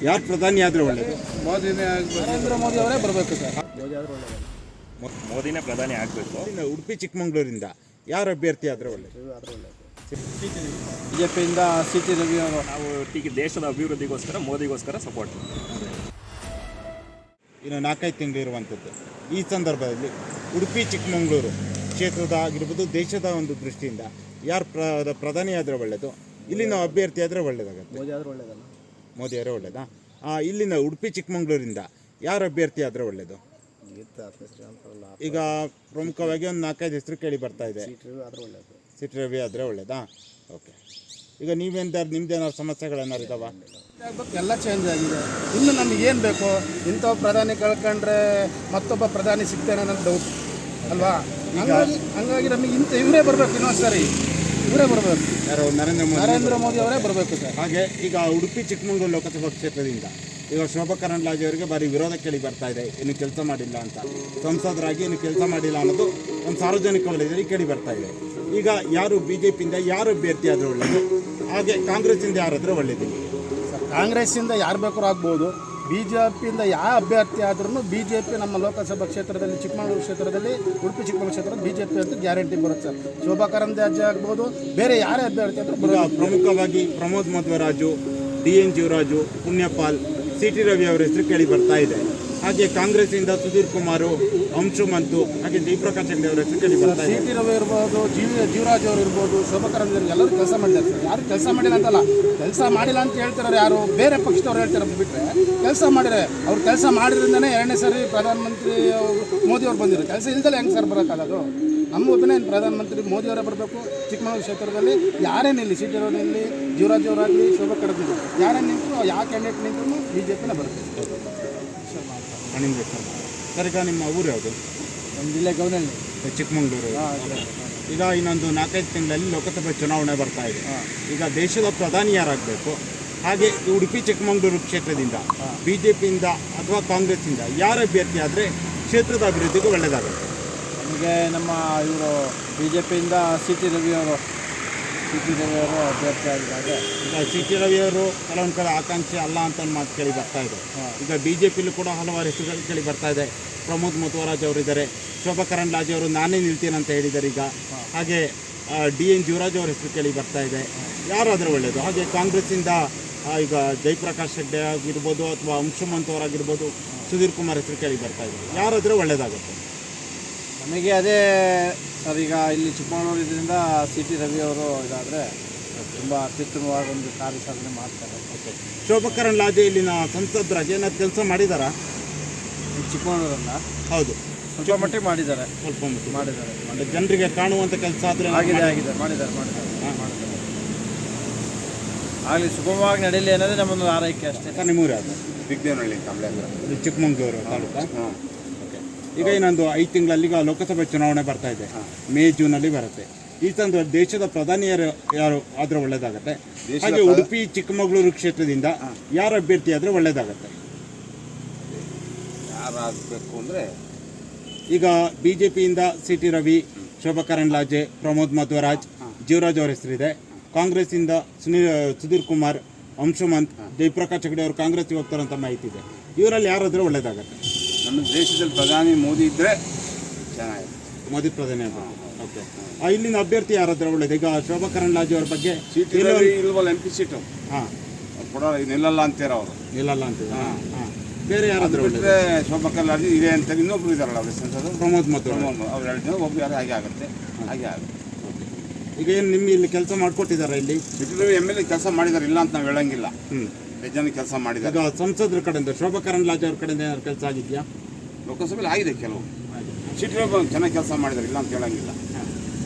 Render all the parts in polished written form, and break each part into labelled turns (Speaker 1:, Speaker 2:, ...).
Speaker 1: ಯಾರು ಪ್ರಧಾನಿ ಆದರೆ ಒಳ್ಳೆಯದು?
Speaker 2: ಮೋದಿನೇ ಆಗಬೇಕು. ನರೇಂದ್ರ ಮೋದಿ ಅವರೇ ಬರಬೇಕು ಸರ್. ಮೋದಿ ಆದರೆ ಒಳ್ಳೆಯದು.
Speaker 3: ಮೋದಿನೇ ಪ್ರಧಾನಿ ಆಗಬೇಕು.
Speaker 1: ಇನ್ನು ಉಡುಪಿ ಚಿಕ್ಕಮಗಳೂರಿಂದ ಯಾರು ಅಭ್ಯರ್ಥಿ ಆದರೆ ಒಳ್ಳೆಯದು?
Speaker 2: ಬಿಜೆಪಿಯಿಂದ ಸಿ ಟಿ ರವಿ ಅವರು.
Speaker 3: ನಾವು ದೇಶದ ಅಭಿವೃದ್ಧಿಗೋಸ್ಕರ ಮೋದಿಗೋಸ್ಕರ ಸಪೋರ್ಟ್.
Speaker 1: ಇನ್ನು 4-5 ತಿಂಗಳು ಇರುವಂಥದ್ದು. ಈ ಸಂದರ್ಭದಲ್ಲಿ ಉಡುಪಿ ಚಿಕ್ಕಮಗಳೂರು ಕ್ಷೇತ್ರದ ಆಗಿರ್ಬೋದು, ದೇಶದ ಒಂದು ದೃಷ್ಟಿಯಿಂದ ಯಾರು ಪ್ರಧಾನಿ ಆದರೆ ಒಳ್ಳೆಯದು? ಇಲ್ಲಿನ ಅಭ್ಯರ್ಥಿ ಆದರೆ ಒಳ್ಳೆಯದಾಗುತ್ತೆ?
Speaker 2: ಮೋದಿ ಆದರೆ ಒಳ್ಳೆಯದಲ್ಲ.
Speaker 1: ಮೋದಿ ಅವರೇ ಒಳ್ಳೆಯದಾ? ಇಲ್ಲಿನ ಉಡುಪಿ ಚಿಕ್ಕಮಗಳೂರಿಂದ ಯಾರು ಅಭ್ಯರ್ಥಿ ಆದರೆ ಒಳ್ಳೆಯದು? ಈಗ ಪ್ರಮುಖವಾಗಿ ಒಂದು 4-5 ಹೆಸರು ಕೇಳಿ ಬರ್ತಾ ಇದೆ. ಸಿ ಟಿ ರವಿ ಆದರೆ ಒಳ್ಳೆಯದಾ? ಓಕೆ. ಈಗ ನಿಮ್ದೇನಾದ್ರು ಸಮಸ್ಯೆಗಳೇನಾರು ಇದಾವ?
Speaker 2: ಎಲ್ಲ ಚೇಂಜ್ ಆಗಿದೆ. ಇನ್ನು ನಮಗೆ ಏನು ಬೇಕು? ಇಂಥ ಪ್ರಧಾನಿ ಕಳ್ಕೊಂಡ್ರೆ ಮತ್ತೊಬ್ಬ ಪ್ರಧಾನಿ ಸಿಗ್ತಾನೆ ಅನ್ನೋದು ಡೌಟ್ ಅಲ್ವಾ? ಹಂಗಾಗಿ ನಮಗೆ ಇವರೇ ಬರಬೇಕು. ಇನ್ನೊಂದು ಸರಿ ಇವರೇ ಬರಬೇಕು.
Speaker 1: ಯಾರು?
Speaker 2: ನರೇಂದ್ರ ಮೋದಿ ಅವರೇ ಬರಬೇಕು ಸರ್.
Speaker 1: ಹಾಗೆ ಈಗ ಉಡುಪಿ ಚಿಕ್ಕಮಗಳೂರು ಲೋಕಸಭಾ ಕ್ಷೇತ್ರದಿಂದ ಈಗ ಶೋಭಾ ಕರಂದ್ಲಾಜೆ ಅವರಿಗೆ ಭಾರಿ ವಿರೋಧ ಕೇಳಿ ಬರ್ತಾ ಇದೆ. ಏನು ಕೆಲಸ ಮಾಡಿಲ್ಲ ಅಂತ, ಸಂಸದರಾಗಿ ಏನು ಕೆಲಸ ಮಾಡಿಲ್ಲ ಅನ್ನೋದು ಒಂದು ಸಾರ್ವಜನಿಕ ವಲಯದಲ್ಲಿ ಕೇಳಿ ಬರ್ತಾ ಇದೆ. ಈಗ ಯಾರು ಬಿಜೆಪಿಯಿಂದ ಯಾರು ಅಭ್ಯರ್ಥಿ ಆದರೆ ಒಳ್ಳೆಯದು? ಹಾಗೆ ಕಾಂಗ್ರೆಸ್ಸಿಂದ ಯಾರಾದರೂ ಒಳ್ಳೆಯದು?
Speaker 2: ಕಾಂಗ್ರೆಸ್ಸಿಂದ ಯಾರು ಬೇಕಾದ್ರೂ ಆಗ್ಬೋದು. ಬಿ ಜೆ ಪಿಯಿಂದ ಯಾವ ಅಭ್ಯರ್ಥಿ ಆದ್ರೂ ಬಿ ಜೆ ಪಿ ನಮ್ಮ ಲೋಕಸಭಾ ಕ್ಷೇತ್ರದಲ್ಲಿ, ಚಿಕ್ಕಮಗಳೂರು ಕ್ಷೇತ್ರದಲ್ಲಿ, ಉಡುಪಿ ಚಿಕ್ಕಮಗಳೂರು ಕ್ಷೇತ್ರದಲ್ಲಿ ಬಿ ಜೆ ಪಿ ಅಂತ ಗ್ಯಾರಂಟಿ ಬರುತ್ತೆ ಸರ್. ಶೋಭಾ ಕರಂದ್ಲಾಜೆ ಆಗ್ಬೋದು, ಬೇರೆ ಯಾರೇ ಅಭ್ಯರ್ಥಿ ಆದರೂ ಬರೋದು.
Speaker 1: ಪ್ರಮುಖವಾಗಿ Pramod Madhwaraj, DN Jeevaraj, Punyapal, C T Ravi ಅವರ ಹೆಸರು ಕೇಳಿ ಬರ್ತಾ ಇದೆ. ಹಾಗೆ ಕಾಂಗ್ರೆಸ್ಸಿಂದ ಸುಧೀರ್ ಕುಮಾರ್, ಅಂಶುಮಂತು, ಹಾಗೆ ಜಯಪ್ರಕಾಶ್ ಹೆಗ್ಡೆ ಅವರ ಹೆಸರು ಕೇಳಿ ಬರ್ತಾ ಇದೆ.
Speaker 2: ಸಿ ಟಿ ರವಿ ಇರ್ಬೋದು, ಜೀವರಾಜ್ ಅವರು ಇರ್ಬೋದು, ಶೋಭಾ ಕರಂದ್ಲಾಜೆ ಎಲ್ಲರೂ ಕೆಲಸ ಮಾಡಿದ್ದಾರೆ ಸರ್. ಯಾರು ಕೆಲಸ ಮಾಡಿಲ್ಲ ಅಂತಲ್ಲ, ಕೆಲಸ ಮಾಡಿಲ್ಲ ಅಂತ ಹೇಳ್ತಾರೆ ಯಾರು ಬೇರೆ ಪಕ್ಷದವ್ರು ಹೇಳ್ತಾರೆ ಬಿಟ್ಟರೆ, ಕೆಲಸ ಮಾಡಿದರೆ ಅವ್ರು ಕೆಲಸ ಮಾಡಿದ್ರಿಂದನೇ 2ನೇ ಸರಿ ಪ್ರಧಾನಮಂತ್ರಿ ಮೋದಿ ಅವ್ರು ಬಂದಿರೋ. ಕೆಲಸ ಇಲ್ದಲೆ ಹೆಂಗೆ ಸರ್ ಬರೋಕ್ಕಾಗೋದು? ನಮ್ಮ ಒಪಿನಿಯನ್ ಪ್ರಧಾನಮಂತ್ರಿ ಮೋದಿ ಅವರೇ ಬರಬೇಕು. ಚಿಕ್ಕಮಗಳೂರು ಕ್ಷೇತ್ರದಲ್ಲಿ ಯಾರೇ ನಿಲ್ಲಿ, ಸಿ ಟಿ ರವಿ ನಿಲ್ಲಿ, ಜೀವರಾಜ್ ಅವರಾಗಲಿ, ಶೋಭಾ ಕರಂದ್ಲಾಜೆ ಯಾರೇ ನಿಂತರು, ಯಾವ ಕ್ಯಾಂಡಿಡೇಟ್ ನಿಂತರೂ ಬಿ ಜೆ ಪಿನೇ ಬರುತ್ತೆ.
Speaker 1: ಸರ್, ಈಗ ನಿಮ್ಮ ಊರು ಯಾವುದು?
Speaker 2: ನಮ್ಮ ಜಿಲ್ಲೆ ಗೌನಹಳ್ಳಿ,
Speaker 1: ಚಿಕ್ಕಮಗಳೂರು. ಈಗ ಇನ್ನೊಂದು 4-5 ತಿಂಗಳಲ್ಲಿ ಲೋಕಸಭೆ ಚುನಾವಣೆ ಬರ್ತಾ ಇದೆ. ಈಗ ದೇಶದ ಪ್ರಧಾನಿ ಯಾರಾಗಬೇಕು? ಹಾಗೆ ಈ ಉಡುಪಿ ಚಿಕ್ಕಮಗಳೂರು ಕ್ಷೇತ್ರದಿಂದ ಬಿಜೆಪಿಯಿಂದ ಅಥವಾ ಕಾಂಗ್ರೆಸ್ಸಿಂದ ಯಾರು ಅಭ್ಯರ್ಥಿ ಆದರೆ ಕ್ಷೇತ್ರದ ಅಭಿವೃದ್ಧಿಗೆ ಒಳ್ಳೆಯದಾಗುತ್ತೆ?
Speaker 2: ನಮಗೆ ನಮ್ಮ ಇವರು ಬಿ ಜೆ ಪಿಯಿಂದ ಸಿ ಟಿ ರವಿ ಅವರು ಅಭ್ಯರ್ಥಿ ಆಗಿದ್ದಾರೆ.
Speaker 1: ಈಗ ಸಿ ಟಿ ರವಿ ಅವರು ಕೆಲವೊಂದು ಕಡೆ ಆಕಾಂಕ್ಷಿ ಅಲ್ಲ ಅಂತ ಮಾತು ಕೇಳಿ ಬರ್ತಾ ಇದೆ. ಈಗ ಬಿ ಜೆ ಪಿಲೂ ಕೂಡ ಹಲವಾರು ಹೆಸರುಗಳು ಕೇಳಿ ಬರ್ತಾ ಇದೆ. ಪ್ರಮೋದ್ ಮಧ್ವರಾಜ್ ಅವರಿದ್ದಾರೆ, ಶೋಭಾ ಕರಂದ್ಲಾಜೆ ಅವರು ನಾನೇ ನಿಲ್ತೀನಿ ಅಂತ ಹೇಳಿದ್ದಾರೆ ಈಗ. ಹಾಗೆ DN ಜೀವರಾಜ್ ಅವರ ಹೆಸರು ಕೇಳಿ ಬರ್ತಾ ಇದೆ. ಯಾರಾದರೂ ಒಳ್ಳೆಯದು? ಹಾಗೆ ಕಾಂಗ್ರೆಸ್ಸಿಂದ ಈಗ ಜಯಪ್ರಕಾಶ್ ಹೆಗ್ಡೆ ಆಗಿರ್ಬೋದು ಅಥವಾ ಅಂಶುಮಂತ್ ಅವರಾಗಿರ್ಬೋದು, ಸುಧೀರ್ ಕುಮಾರ್ ಹೆಸರು ಕೇಳಿ ಬರ್ತಾ ಇದೆ. ಯಾರಾದರೂ ಒಳ್ಳೆಯದಾಗುತ್ತೆ?
Speaker 2: ನಮಗೆ ಅದೇ ಸರ್, ಈಗ ಇಲ್ಲಿ ಚಿಕ್ಕಮಗಳೂರಿನಿಂದ ಸಿ ಟಿ ರವಿ ಅವರು ಇದಾದರೆ ತುಂಬ ಅತ್ಯುತ್ತಮವಾದ ಒಂದು ಕಾರ್ಯ ಸಾಧನೆ ಮಾಡ್ತಾರೆ.
Speaker 1: ಓಕೆ. ಶೋಭಾ ಕರಂದ್ಲಾಜೆ ಇಲ್ಲಿನ ಸಂಸದರಾಗಿ ಏನಾದ್ರು ಕೆಲಸ ಮಾಡಿದ್ದಾರಾ
Speaker 2: ಚಿಕ್ಕಮಗಳೂರನ್ನ?
Speaker 1: ಹೌದು,
Speaker 2: ಸ್ವಲ್ಪ ಮಟ್ಟಿಗೆ ಮಾಡಿದ್ದಾರೆ.
Speaker 1: ಸ್ವಲ್ಪ ಮಟ್ಟಿಗೆ
Speaker 2: ಮಾಡಿದ್ದಾರೆ.
Speaker 1: ಜನರಿಗೆ ಕಾಣುವಂಥ ಕೆಲಸ ಆದರೆ
Speaker 2: ಮಾಡಿದ್ದಾರೆ. ಆಗಲಿ ಸುಗಮವಾಗಿ ನಡೀಲಿ ಅನ್ನೋದೇ ನಮ್ಮೊಂದು ಆರೈಕೆ ಅಷ್ಟೇ.
Speaker 1: ಸರ್, ನಿಮ್ಮೂರು ಯಾವುದು?
Speaker 3: ಬಿಗ್ದೇನಹಳ್ಳಿ, ಕಮಲೇಶ್ವರ,
Speaker 1: ಚಿಕ್ಕಮಗಳೂರು ತಾಲೂಕು. ಓಕೆ. ಈಗ ಇನ್ನೊಂದು 5 ತಿಂಗಳಲ್ಲಿ ಈಗ ಲೋಕಸಭೆ ಚುನಾವಣೆ ಬರ್ತಾ ಇದೆ. ಮೇ ಜೂನಲ್ಲಿ ಬರುತ್ತೆ. ಈ ಸಂದರ್ಭದಲ್ಲಿ ದೇಶದ ಪ್ರಧಾನಿ ಯಾರು ಆದರೆ ಒಳ್ಳೆಯದಾಗುತ್ತೆ? ಹಾಗೆ ಉಡುಪಿ ಚಿಕ್ಕಮಗಳೂರು ಕ್ಷೇತ್ರದಿಂದ ಯಾರು ಅಭ್ಯರ್ಥಿ ಆದರೆ ಒಳ್ಳೆಯದಾಗುತ್ತೆ?
Speaker 3: ಯಾರಾಗಬೇಕು ಅಂದರೆ
Speaker 1: ಈಗ ಬಿ ಜೆ ಪಿಯಿಂದ ಸಿ ಟಿ ರವಿ, ಶೋಭಾ ಕರಂದ್ಲಾಜೆ, ಪ್ರಮೋದ್ ಮಧ್ವರಾಜ್, ಜೀವರಾಜ್ ಅವರ ಹೆಸರಿದೆ. ಕಾಂಗ್ರೆಸ್ಸಿಂದ ಸುಧೀರ್ ಕುಮಾರ್, ಅಂಶುಮಂತ್, ಜಯಪ್ರಕಾಶ್ ಹೆಗ್ಡೆ ಅವರು ಕಾಂಗ್ರೆಸ್ಗೆ ಹೋಗ್ತಾರಂತ ಮಾಹಿತಿ ಇದೆ. ಇವರಲ್ಲಿ ಯಾರಾದರೂ ಒಳ್ಳೆಯದಾಗುತ್ತೆ?
Speaker 3: ನಮ್ಮ ದೇಶದಲ್ಲಿ ಪ್ರಧಾನಿ ಮೋದಿ ಇದ್ದರೆ ಚೆನ್ನಾಗಿದೆ.
Speaker 1: ಮೋದಿ ಪ್ರಧಾನಿ ಅಂತ. ಓಕೆ. ಇಲ್ಲಿನ ಅಭ್ಯರ್ಥಿ ಯಾರಾದರೂ ಒಳ್ಳೆಯದು? ಈಗ ಶೋಭಾ ಕರಂದ್ಲಾಜೆ ಅವ್ರ ಬಗ್ಗೆ
Speaker 3: ಸಿ ಟಿ ರವಿ ಇಲ್ವಲ್ಲ, MP ಸೀಟು.
Speaker 1: ಹಾಂ,
Speaker 3: ಕೂಡ ನಿಲ್ಲಲ್ಲ ಅಂತೀರ ಅವರು.
Speaker 1: ನಿಲ್ಲಲ್ಲ ಅಂತ. ಹಾಂ. ಬೇರೆ ಯಾರಾದರೂ
Speaker 3: ಬಿಟ್ಟರೆ ಶೋಭಾ ಕರಂದ್ಲಾಜೆ ಇದೆ ಅಂತ ಇನ್ನೊಬ್ರು ಇದ್ದಾರಲ್ಲ ಅವ್ರ ಸಂಸದರು,
Speaker 1: ಪ್ರಮೋದ್ ಮಧ್ವರಾಜ್.
Speaker 3: ಅವ್ರು 2 ಜನ ಒಬ್ಬರು ಯಾರು ಹಾಗೆ ಆಗುತ್ತೆ.
Speaker 1: ಈಗ ಏನು ನಿಮ್ಮ ಇಲ್ಲಿ ಕೆಲಸ ಮಾಡಿಕೊಟ್ಟಿದ್ದಾರೆ? ಇಲ್ಲಿ
Speaker 3: ಸಿ ಟಿ ರವಿ MLA ಕೆಲಸ ಮಾಡಿದ್ದಾರೆ, ಇಲ್ಲ ಅಂತ ನಾವು ಹೇಳಂಗಿಲ್ಲ. ಜನ ಕೆಲಸ ಮಾಡಿದ್ದಾರೆ.
Speaker 1: ಈಗ ಸಂಸದರ ಕಡೆಯಿಂದ ಶೋಭಾ ಕರಂದ್ಲಾಜೆ ಅವ್ರ ಕಡೆಯಿಂದ ಏನಾದ್ರು ಕೆಲಸ ಆಗಿದೆಯಾ?
Speaker 3: ಲೋಕಸಭೆಯಲ್ಲಿ ಆಗಿದೆ ಕೆಲವು. ಸಿ ಟಿ ರವಿ ಚೆನ್ನಾಗಿ ಕೆಲಸ ಮಾಡಿದ್ದಾರೆ, ಇಲ್ಲ ಅಂತ ಹೇಳಂಗಿಲ್ಲ.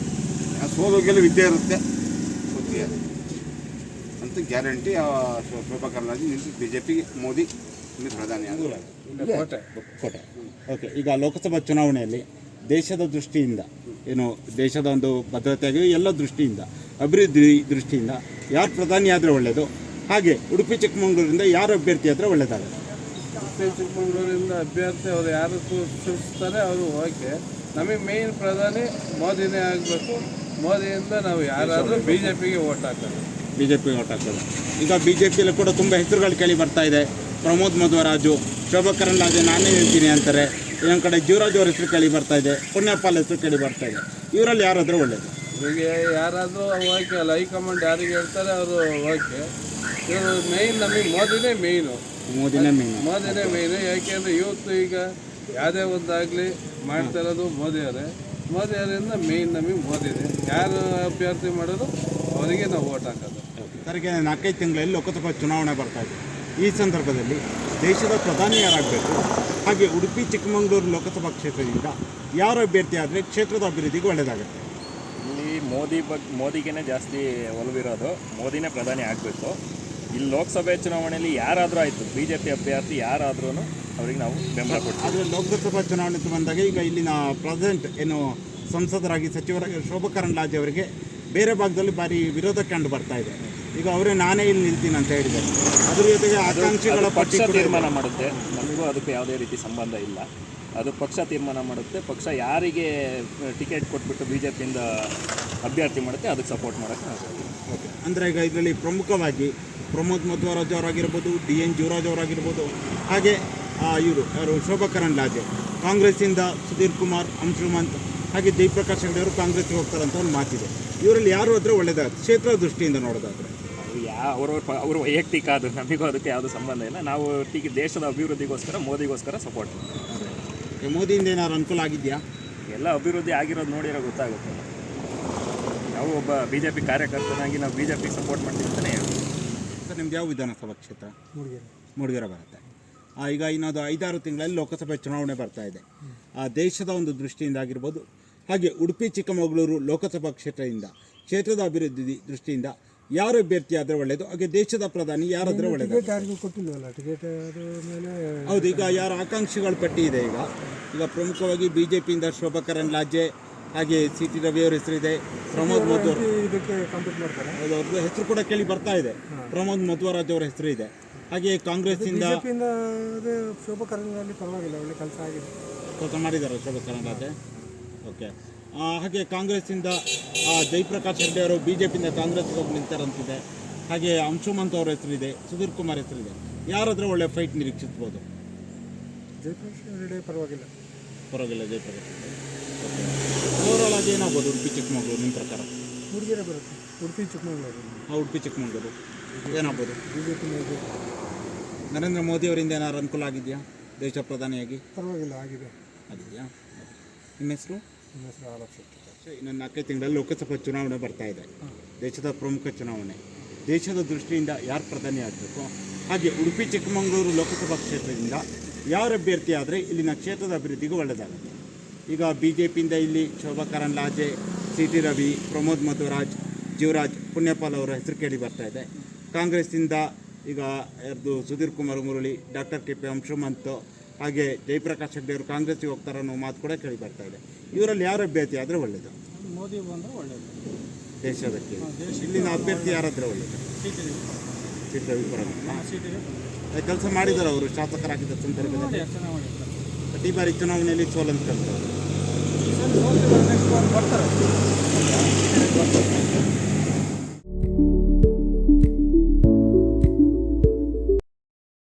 Speaker 3: ಸೋಲು ಗೆಲುವು ಇದ್ದೇ ಇರುತ್ತೆ, ಸುದ್ದಿ ಅಂತ ಗ್ಯಾರಂಟಿ. ಶೋಭಾ ಕರಂದ್ಲಾಜೆ ನಿಂತು BJP ಮೋದಿ ಪ್ರಧಾನಿ
Speaker 1: ಕೋಟೆ. ಓಕೆ. ಈಗ ಲೋಕಸಭಾ ಚುನಾವಣೆಯಲ್ಲಿ ದೇಶದ ದೃಷ್ಟಿಯಿಂದ, ಏನು ದೇಶದ ಒಂದು ಭದ್ರತೆಯಾಗಿ ಎಲ್ಲ ದೃಷ್ಟಿಯಿಂದ, ಅಭಿವೃದ್ಧಿ ದೃಷ್ಟಿಯಿಂದ ಯಾರು ಪ್ರಧಾನಿ ಆದರೆ ಒಳ್ಳೆಯದು? ಹಾಗೆ ಉಡುಪಿ ಚಿಕ್ಕಮಗಳೂರಿಂದ ಯಾರು ಅಭ್ಯರ್ಥಿ ಆದರೆ ಒಳ್ಳೆಯದಾಗುತ್ತೆ?
Speaker 2: ಉಡುಪಿ ಚಿಕ್ಕಮಗಳೂರಿಂದ ಅಭ್ಯರ್ಥಿ ಅವರು ಯಾರು ಸೂಚಿಸ್ತಾರೆ ಅವರು ಓಕೆ. ನಮಗೆ ಮೇನ್ ಪ್ರಧಾನಿ ಮೋದಿನೇ ಆಗಬೇಕು. ಮೋದಿಯಿಂದ ನಾವು ಯಾರಾದರೂ BJPಗೆ ಓಟ್ ಹಾಕೋದು.
Speaker 1: BJPಗೆ ಓಟ್ ಹಾಕೋದು. ಈಗ BJPಯಲ್ಲಿ ಕೂಡ ತುಂಬ ಹೆಸರುಗಳು ಕೇಳಿ ಬರ್ತಾ ಇದೆ. ಪ್ರಮೋದ್ ಮಧ್ವರಾಜು, ಶೋಭಾ ಕರಂದ್ಲಾಜೆ ನಾನೇ ನಿಲ್ತೀನಿ ಅಂತಾರೆ. ಇನ್ನೊಂದು ಕಡೆ ಜೀವರಾಜ್ ಅವ್ರ ಹೆಸರು ಕೇಳಿ ಬರ್ತಾ ಇದೆ, ಪುಣ್ಯಪಾಲ್ ಹೆಸರು ಕೇಳಿ ಬರ್ತಾ ಇದೆ. ಇವರಲ್ಲಿ ಯಾರಾದರೂ ಒಳ್ಳೇದು?
Speaker 4: ಇವರಿಗೆ ಯಾರಾದರೂ ಓಕೆ ಅಲ್ಲ, ಹೈಕಮಾಂಡ್ ಯಾರಿಗೆ ಹೇಳ್ತಾರೆ ಅವರು ಓಕೆ. ಇವರು ಮೇಯ್ನ್ ನಮಗೆ ಮೋದಿನೇ ಮೇಯ್ನು.
Speaker 1: ಮೋದಿನೇ
Speaker 4: ಮೇಯ್ನು. ಯಾಕೆಂದರೆ ಇವತ್ತು ಈಗ ಯಾವುದೇ ಒಂದಾಗಲಿ ಮಾಡ್ತಾ ಇರೋದು ಮೋದಿಯವರೇ. ಮೋದಿಯವರಿಂದ ಮೇಯ್ನ್ ನಮಗೆ ಮೋದಿನೇ. ಯಾರು ಅಭ್ಯರ್ಥಿ ಮಾಡೋದು ಅವರಿಗೆ ನಾವು ಓಟ್ ಹಾಕೋದು.
Speaker 1: ಸರಿಗೆ 4-5 ತಿಂಗಳಲ್ಲಿ ಲೋಕಸಭಾ ಚುನಾವಣೆ ಬರ್ತಾ ಇದೆ. ಈ ಸಂದರ್ಭದಲ್ಲಿ ದೇಶದ ಪ್ರಧಾನಿ ಯಾರಾಗಬೇಕು, ಹಾಗೆ ಉಡುಪಿ ಚಿಕ್ಕಮಗಳೂರು ಲೋಕಸಭಾ ಕ್ಷೇತ್ರದಿಂದ ಯಾರು ಅಭ್ಯರ್ಥಿ ಆದರೆ ಕ್ಷೇತ್ರದ ಅಭಿವೃದ್ಧಿಗೆ ಒಳ್ಳೆಯದಾಗುತ್ತೆ?
Speaker 5: ಇಲ್ಲಿ ಮೋದಿಗೇ ಜಾಸ್ತಿ ಒಲವಿರೋದು. ಮೋದಿನೇ ಪ್ರಧಾನಿ ಆಗಬೇಕು. ಇಲ್ಲಿ ಲೋಕಸಭೆ ಚುನಾವಣೆಯಲ್ಲಿ ಯಾರಾದರೂ ಆಯಿತು, BJP ಅಭ್ಯರ್ಥಿ ಯಾರಾದ್ರೂ ಅವ್ರಿಗೆ ನಾವು ಬೆಂಬಲ ಕೊಡ್ತೀವಿ.
Speaker 1: ಆದರೆ ಲೋಕಸಭಾ ಚುನಾವಣೆ ಬಂದಾಗ ಈಗ ಇಲ್ಲಿನ ಪ್ರೆಸಿಡೆಂಟ್ ಏನು ಸಂಸದರಾಗಿ ಸಚಿವರಾಗಿ ಶೋಭಾ ಕರಂದ್ಲಾಜೆ ಅವರಿಗೆ ಬೇರೆ ಭಾಗದಲ್ಲಿ ಭಾರಿ ವಿರೋಧ ಕಂಡು ಬರ್ತಾ ಇದೆ. ಈಗ ಅವರೇ ನಾನೇ ಇಲ್ಲಿ ನಿಲ್ತೀನಿ ಅಂತ ಹೇಳಿದ್ದಾರೆ. ಅದ್ರ ಜೊತೆಗೆ ಆಕಾಂಕ್ಷಿಗಳ
Speaker 5: ಪಕ್ಷ ತೀರ್ಮಾನ ಮಾಡುತ್ತೆ. ನಮಗೂ ಅದಕ್ಕೆ ಯಾವುದೇ ರೀತಿ ಸಂಬಂಧ ಇಲ್ಲ. ಅದು ಪಕ್ಷ ತೀರ್ಮಾನ ಮಾಡುತ್ತೆ. ಪಕ್ಷ ಯಾರಿಗೆ ಟಿಕೆಟ್ ಕೊಟ್ಬಿಟ್ಟು BJPಯಿಂದ ಅಭ್ಯರ್ಥಿ ಮಾಡುತ್ತೆ ಅದಕ್ಕೆ ಸಪೋರ್ಟ್ ಮಾಡೋಕ್ಕೆ ನಾವು.
Speaker 1: ಓಕೆ, ಅಂದರೆ ಈಗ ಇದರಲ್ಲಿ ಪ್ರಮುಖವಾಗಿ ಪ್ರಮೋದ್ ಮಧ್ವರಾಜ್ ಅವರಾಗಿರ್ಬೋದು, DN ಜೀವರಾಜ್ ಅವರಾಗಿರ್ಬೋದು, ಹಾಗೆ ಇವರು ಯಾರು ಶೋಭಾ ಕರಂದ್ಲಾಜೆ, ಕಾಂಗ್ರೆಸ್ಸಿಂದ ಸುಧೀರ್ ಕುಮಾರ್, ಅಂಶುಮಂತ್, ಹಾಗೆ ಜಯಪ್ರಕಾಶ್ ಹೆಗಡೆ ಅವರು ಕಾಂಗ್ರೆಸ್ಗೆ ಹೋಗ್ತಾರಂತ ಒಂದು ಮಾತಿದೆ. ಇವರಲ್ಲಿ ಯಾರು ಆದರೆ ಒಳ್ಳೆಯದಾಗುತ್ತೆ ಕ್ಷೇತ್ರ ದೃಷ್ಟಿಯಿಂದ ನೋಡೋದಾದರೆ?
Speaker 5: ಅವ್ರ ವೈಯಕ್ತಿಕ, ಅದು ನಮಗೂ ಅದಕ್ಕೆ ಯಾವುದೂ ಸಂಬಂಧ ಇಲ್ಲ. ನಾವು ದೇಶದ ಅಭಿವೃದ್ಧಿಗೋಸ್ಕರ ಮೋದಿಗೋಸ್ಕರ ಸಪೋರ್ಟ್ ಮಾಡ್ತೀವಿ.
Speaker 1: ಮೋದಿಯಿಂದ ಏನಾದ್ರು ಅನುಕೂಲ ಆಗಿದೆಯಾ?
Speaker 5: ಎಲ್ಲ ಅಭಿವೃದ್ಧಿ ಆಗಿರೋದು ನೋಡಿರೋ ಗೊತ್ತಾಗುತ್ತೆ. ನಾವು ಒಬ್ಬ BJP ಕಾರ್ಯಕರ್ತನಾಗಿ ನಾವು BJP ಸಪೋರ್ಟ್ ಮಾಡ್ತೀವಿ ಅಂತಲೇ ಹೇಳ್ತೀವಿ.
Speaker 1: ಸರ್, ನಿಮ್ದು ಯಾವ ವಿಧಾನಸಭಾ ಕ್ಷೇತ್ರ? ಮೂಡಿಗೆರೆ ಬರುತ್ತೆ. ಈಗ ಇನ್ನೊಂದು 5-6 ತಿಂಗಳಲ್ಲಿ ಲೋಕಸಭೆ ಚುನಾವಣೆ ಬರ್ತಾ ಇದೆ. ದೇಶದ ಒಂದು ದೃಷ್ಟಿಯಿಂದ ಆಗಿರ್ಬೋದು, ಹಾಗೆ ಉಡುಪಿ ಚಿಕ್ಕಮಗಳೂರು ಲೋಕಸಭಾ ಕ್ಷೇತ್ರದ ಅಭಿವೃದ್ಧಿ ದೃಷ್ಟಿಯಿಂದ ಯಾರು ಅಭ್ಯರ್ಥಿ ಆದರೆ ಒಳ್ಳೆಯದು, ಹಾಗೆ ದೇಶದ ಪ್ರಧಾನಿ ಯಾರಾದರೆ ಒಳ್ಳೆಯದು? ಹೌದು, ಈಗ ಯಾರು ಆಕಾಂಕ್ಷಿಗಳ ಪಟ್ಟಿ ಇದೆ. ಈಗ ಪ್ರಮುಖವಾಗಿ BJPಯಿಂದ ಶೋಭಾ ಕರಂದ್ಲಾಜೆ, ಹಾಗೆ CT ರವಿ ಅವ್ರ ಹೆಸರಿದೆ, ಪ್ರಮೋದ್ ಮಧ್ವರಾಜ್ ಅವ್ರದ್ದು ಹೆಸರು ಕೂಡ ಕೇಳಿ ಬರ್ತಾ ಇದೆ. ಪ್ರಮೋದ್ ಮಧ್ವರಾಜ್ ಅವರ ಹೆಸರು ಇದೆ. ಹಾಗೆ ಕಾಂಗ್ರೆಸ್ಸಿಂದ
Speaker 2: ಶೋಭಾ ಕರಂದ್ಲಾಜೆ ಪರವಾಗಿಲ್ಲ, ಒಳ್ಳೆ ಕೆಲಸ ಆಗಿದೆ,
Speaker 1: ಕೆಲಸ ಮಾಡಿದ್ದಾರೆ ಶೋಭಾ ಕರಂದ್ಲಾಜೆ. ಓಕೆ, ಹಾಗೆ ಕಾಂಗ್ರೆಸ್ಸಿಂದ ಜಯಪ್ರಕಾಶ್ ಹೆಗಡೆ ಅವರು BJPಯಿಂದ ಕಾಂಗ್ರೆಸ್ಗೆ ಹೋಗಿ ನಿಲ್ತಾರಂತಿದೆ. ಹಾಗೆ ಅಂಶುಮಂತ್ ಅವ್ರ ಹೆಸರಿದೆ, ಸುಧೀರ್ ಕುಮಾರ್ ಹೆಸರಿದೆ. ಯಾರಾದರೂ ಒಳ್ಳೆ ಫೈಟ್ ನಿರೀಕ್ಷಿಸ್ಬೋದು?
Speaker 2: ಜಯಪ್ರಕಾಶ್ ಹೆಗಡೆ ಪರವಾಗಿಲ್ಲ.
Speaker 1: ಜಯಪ್ರಕಾಶ್ ಹೆಗಡೆ. ಓಕೆ, ಓವರಾಲ್ ಆಗಿ ಏನಾಗ್ಬೋದು ಉಡುಪಿ ಚಿಕ್ಕಮಗಳೂರು ನಿಮ್ಮ ಪ್ರಕಾರ?
Speaker 2: ಮೂಡಿಗೆರೆ ಬರುತ್ತೆ. ಉಡುಪಿ ಚಿಕ್ಕಮಗಳೂರು ಏನಾಗ್ಬೋದು? BJP
Speaker 1: ನರೇಂದ್ರ ಮೋದಿ ಅವರಿಂದ ಏನಾದ್ರು ಅನುಕೂಲ ಆಗಿದೆಯಾ ದೇಶ ಪ್ರಧಾನಿಯಾಗಿ?
Speaker 2: ಪರವಾಗಿಲ್ಲ,
Speaker 1: ಆಗಿದೆಯಾ? ನಿಮ್ಮ ಹೆಸರು?
Speaker 2: ಆಲೋಚನೆ.
Speaker 1: ಇನ್ನು 4 ತಿಂಗಳಲ್ಲಿ ಲೋಕಸಭಾ ಚುನಾವಣೆ ಬರ್ತಾ ಇದೆ. ದೇಶದ ಪ್ರಮುಖ ಚುನಾವಣೆ. ದೇಶದ ದೃಷ್ಟಿಯಿಂದ ಯಾರು ಪ್ರಧಾನಿ ಆಗಬೇಕು, ಹಾಗೆ ಉಡುಪಿ ಚಿಕ್ಕಮಗಳೂರು ಲೋಕಸಭಾ ಕ್ಷೇತ್ರದಿಂದ ಯಾರು ಅಭ್ಯರ್ಥಿ ಆದರೆ ಇಲ್ಲಿನ ಕ್ಷೇತ್ರದ ಅಭಿವೃದ್ಧಿಗೂ ಒಳ್ಳೆಯದಾಗುತ್ತೆ? ಈಗ BJPಯಿಂದ ಇಲ್ಲಿ ಶೋಭಾ ಕರಂದ್ಲಾಜೆ, CT ರವಿ, ಪ್ರಮೋದ್ ಮಧ್ವರಾಜ್, ಜೀವರಾಜ್, ಪುಣ್ಯಪಾಲ್ ಅವರ ಹೆಸರು ಕೇಳಿ ಬರ್ತಾ ಇದೆ. ಕಾಂಗ್ರೆಸ್ಸಿಂದ ಈಗ ಯಾರ್ದು ಸುಧೀರ್ ಕುಮಾರ್ ಮುರಳಿ, ಡಾಕ್ಟರ್ KP ಅಂಶುಮಂತ್, ಹಾಗೆ ಜಯಪ್ರಕಾಶ್ ಹೆಗಡೆ ಅವರು ಕಾಂಗ್ರೆಸ್ಗೆ ಹೋಗ್ತಾರೆ ಅನ್ನೋ ಮಾತು ಕೂಡ ಕೇಳಿ ಬರ್ತಾ ಇದೆ. ಇವರಲ್ಲಿ ಯಾರು ಅಭ್ಯರ್ಥಿ ಆದರೆ ಒಳ್ಳೆಯದು?
Speaker 2: ಮೋದಿ ಬಂದರೆ ಒಳ್ಳೆಯದು
Speaker 1: ದೇಶದಕ್ಕೆ. ಇಲ್ಲಿನ ಅಭ್ಯರ್ಥಿ ಯಾರಾದರೆ ಒಳ್ಳೆಯದು? CT ರವಿ ಪರವಾಗಿಲ್ಲ, ಕೆಲಸ ಮಾಡಿದ್ದಾರೆ ಅವರು ಶಾಸಕರಾಗಿದ್ದ ಸಂದರ್ಭದಲ್ಲಿ. ಈ ಬಾರಿ ಚುನಾವಣೆಯಲ್ಲಿ ಸೋಲಂತ ಕಲ್ತಾರೆ.